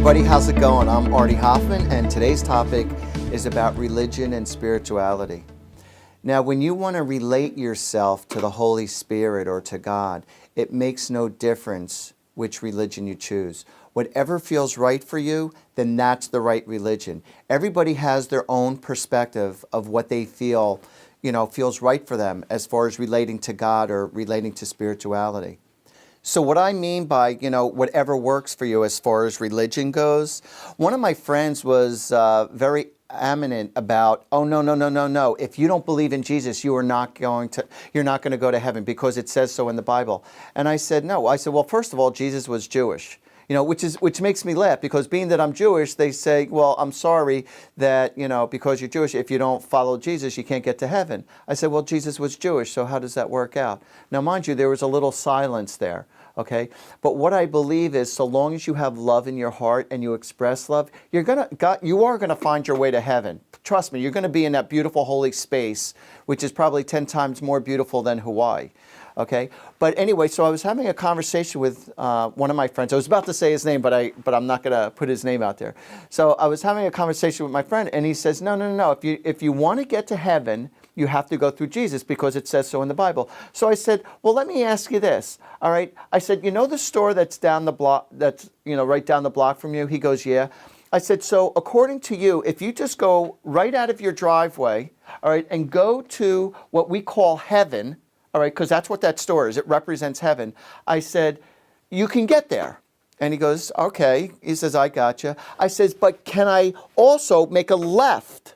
everybody, how's it going? I'm Artie Hoffman, and today's topic is about religion and spirituality. Now, when you want to relate yourself to the Holy Spirit or to God, it makes no difference which religion you choose. Whatever feels right for you, then that's the right religion. Everybody has their own perspective of what they feel, feels right for them as far as relating to God or relating to spirituality. So what I mean by, whatever works for you as far as religion goes, one of my friends was very adamant about, oh, no. If you don't believe in Jesus, you're not going to go to heaven because it says so in the Bible. And I said, no. I said, well, first of all, Jesus was Jewish. Which makes me laugh, because being that I'm Jewish, they say, well, I'm sorry that, because you're Jewish, if you don't follow Jesus, you can't get to heaven. I said, well, Jesus was Jewish, so how does that work out? Now, mind you, there was a little silence there, okay? But what I believe is, so long as you have love in your heart and you express love, you are going to find your way to heaven. Trust me, you're going to be in that beautiful holy space, which is probably 10 times more beautiful than Hawaii. Okay, but anyway, so I was having a conversation with one of my friends. I was about to say his name, but I'm not going to put his name out there. So I was having a conversation with my friend, and he says, no. If you want to get to heaven, you have to go through Jesus because it says so in the Bible. So I said, well, let me ask you this. All right, I said, the store that's down the block, that's right down the block from you? He goes, yeah. I said, so according to you, if you just go right out of your driveway, all right, and go to what we call heaven, all right, because that's what that store is. It represents heaven. I said, you can get there. And he goes, okay. He says, I gotcha. I says, but can I also make a left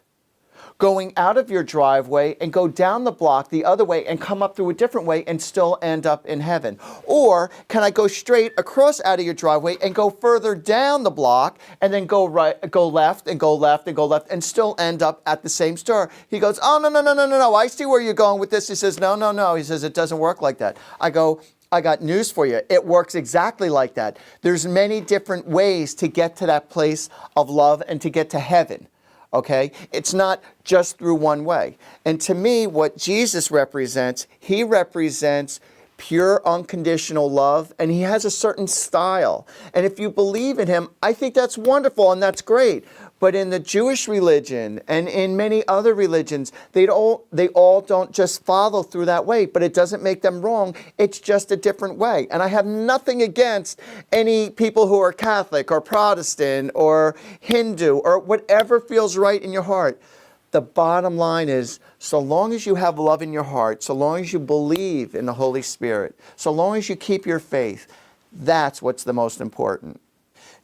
going out of your driveway and go down the block the other way and come up through a different way and still end up in heaven? Or can I go straight across out of your driveway and go further down the block and then go right, go left and go left and go left and still end up at the same store? He goes, oh, no. I see where you're going with this. He says, no. He says, it doesn't work like that. I go, I got news for you. It works exactly like that. There's many different ways to get to that place of love and to get to heaven. Okay? It's not just through one way. And to me, what Jesus represents, he represents pure, unconditional love, and he has a certain style. And if you believe in him, I think that's wonderful and that's great. But in the Jewish religion and in many other religions, they all don't just follow through that way, but it doesn't make them wrong. It's just a different way. And I have nothing against any people who are Catholic or Protestant or Hindu or whatever feels right in your heart. The bottom line is, so long as you have love in your heart, so long as you believe in the Holy Spirit, so long as you keep your faith, that's what's the most important.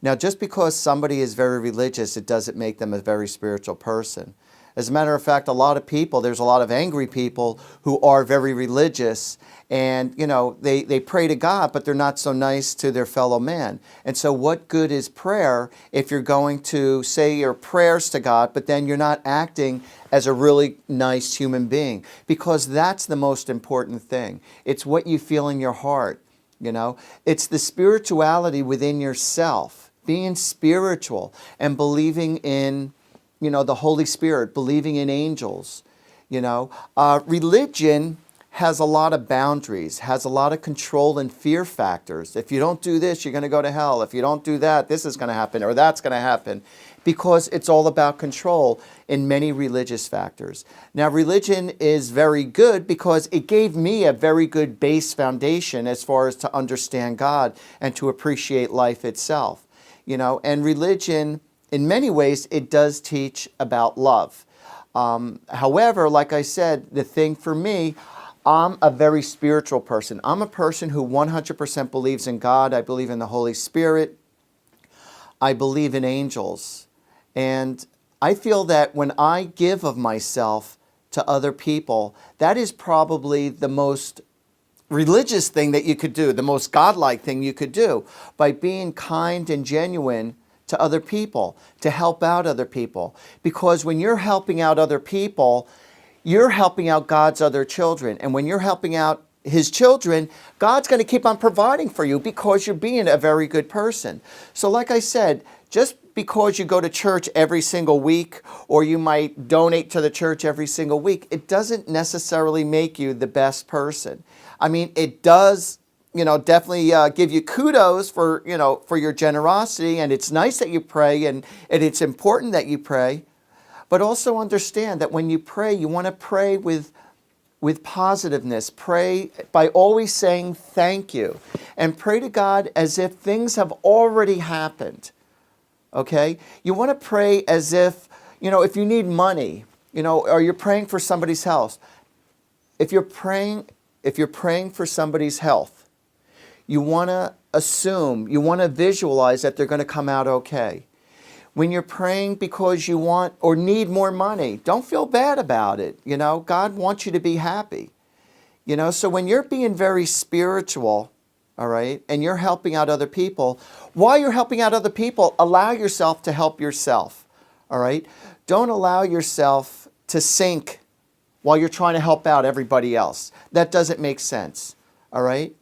Now, just because somebody is very religious, it doesn't make them a very spiritual person. As a matter of fact, there's a lot of angry people who are very religious, and, they pray to God, but they're not so nice to their fellow man. And so what good is prayer if you're going to say your prayers to God, but then you're not acting as a really nice human being? Because that's the most important thing. It's what you feel in your heart, It's the spirituality within yourself, being spiritual and believing in the Holy Spirit, believing in angels. Religion has a lot of boundaries, has a lot of control and fear factors. If you don't do this, you're going to go to hell. If you don't do that, this is going to happen or that's going to happen, because it's all about control in many religious factors. Now, religion is very good because it gave me a very good base foundation as far as to understand God and to appreciate life itself. And religion, in many ways, it does teach about love. However, like I said, the thing for me, I'm a very spiritual person. I'm a person who 100% believes in God. I believe in the Holy Spirit. I believe in angels. And I feel that when I give of myself to other people, that is probably the most religious thing that you could do, the most godlike thing you could do, by being kind and genuine to other people, to help out other people. Because when you're helping out other people, you're helping out God's other children. And when you're helping out his children, God's going to keep on providing for you because you're being a very good person. So like I said, just because you go to church every single week, or you might donate to the church every single week, it doesn't necessarily make you the best person. I mean, it does definitely give you kudos for, for your generosity. And it's nice that you pray, and it's important that you pray. But also understand that when you pray, you want to pray with positiveness. Pray by always saying thank you. And pray to God as if things have already happened. Okay? You want to pray as if, if you need money, or you're praying for somebody's health. If you're praying for somebody's health, you want to assume, you want to visualize that they're going to come out okay. When you're praying because you want or need more money, don't feel bad about it. God wants you to be happy. So when you're being very spiritual, all right, and you're helping out other people, while you're helping out other people, allow yourself to help yourself, all right? Don't allow yourself to sink while you're trying to help out everybody else. That doesn't make sense, all right?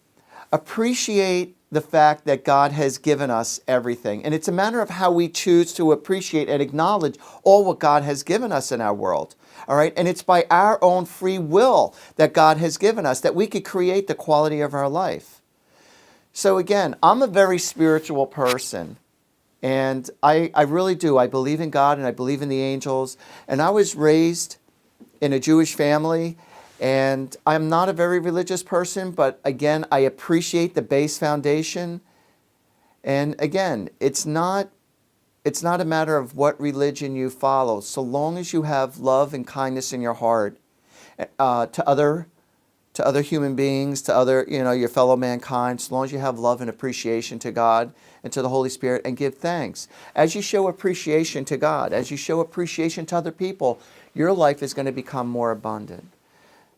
Appreciate the fact that God has given us everything. And it's a matter of how we choose to appreciate and acknowledge all what God has given us in our world. All right? And it's by our own free will that God has given us that we could create the quality of our life. So again, I'm a very spiritual person. And I really do. I believe in God and I believe in the angels. And I was raised in a Jewish family. And I'm not a very religious person, but again, I appreciate the base foundation. And again, it's not a matter of what religion you follow, so long as you have love and kindness in your heart to other human beings, to other, your fellow mankind, so long as you have love and appreciation to God and to the Holy Spirit, and give thanks. As you show appreciation to God, as you show appreciation to other people, your life is going to become more abundant.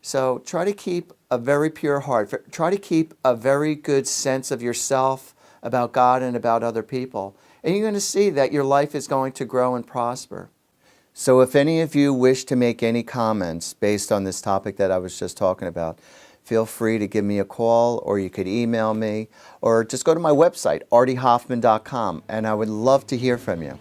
So try to keep a very pure heart. Try to keep a very good sense of yourself, about God, and about other people. And you're going to see that your life is going to grow and prosper. So if any of you wish to make any comments based on this topic that I was just talking about, feel free to give me a call, or you could email me, or just go to my website, artiehoffman.com, and I would love to hear from you.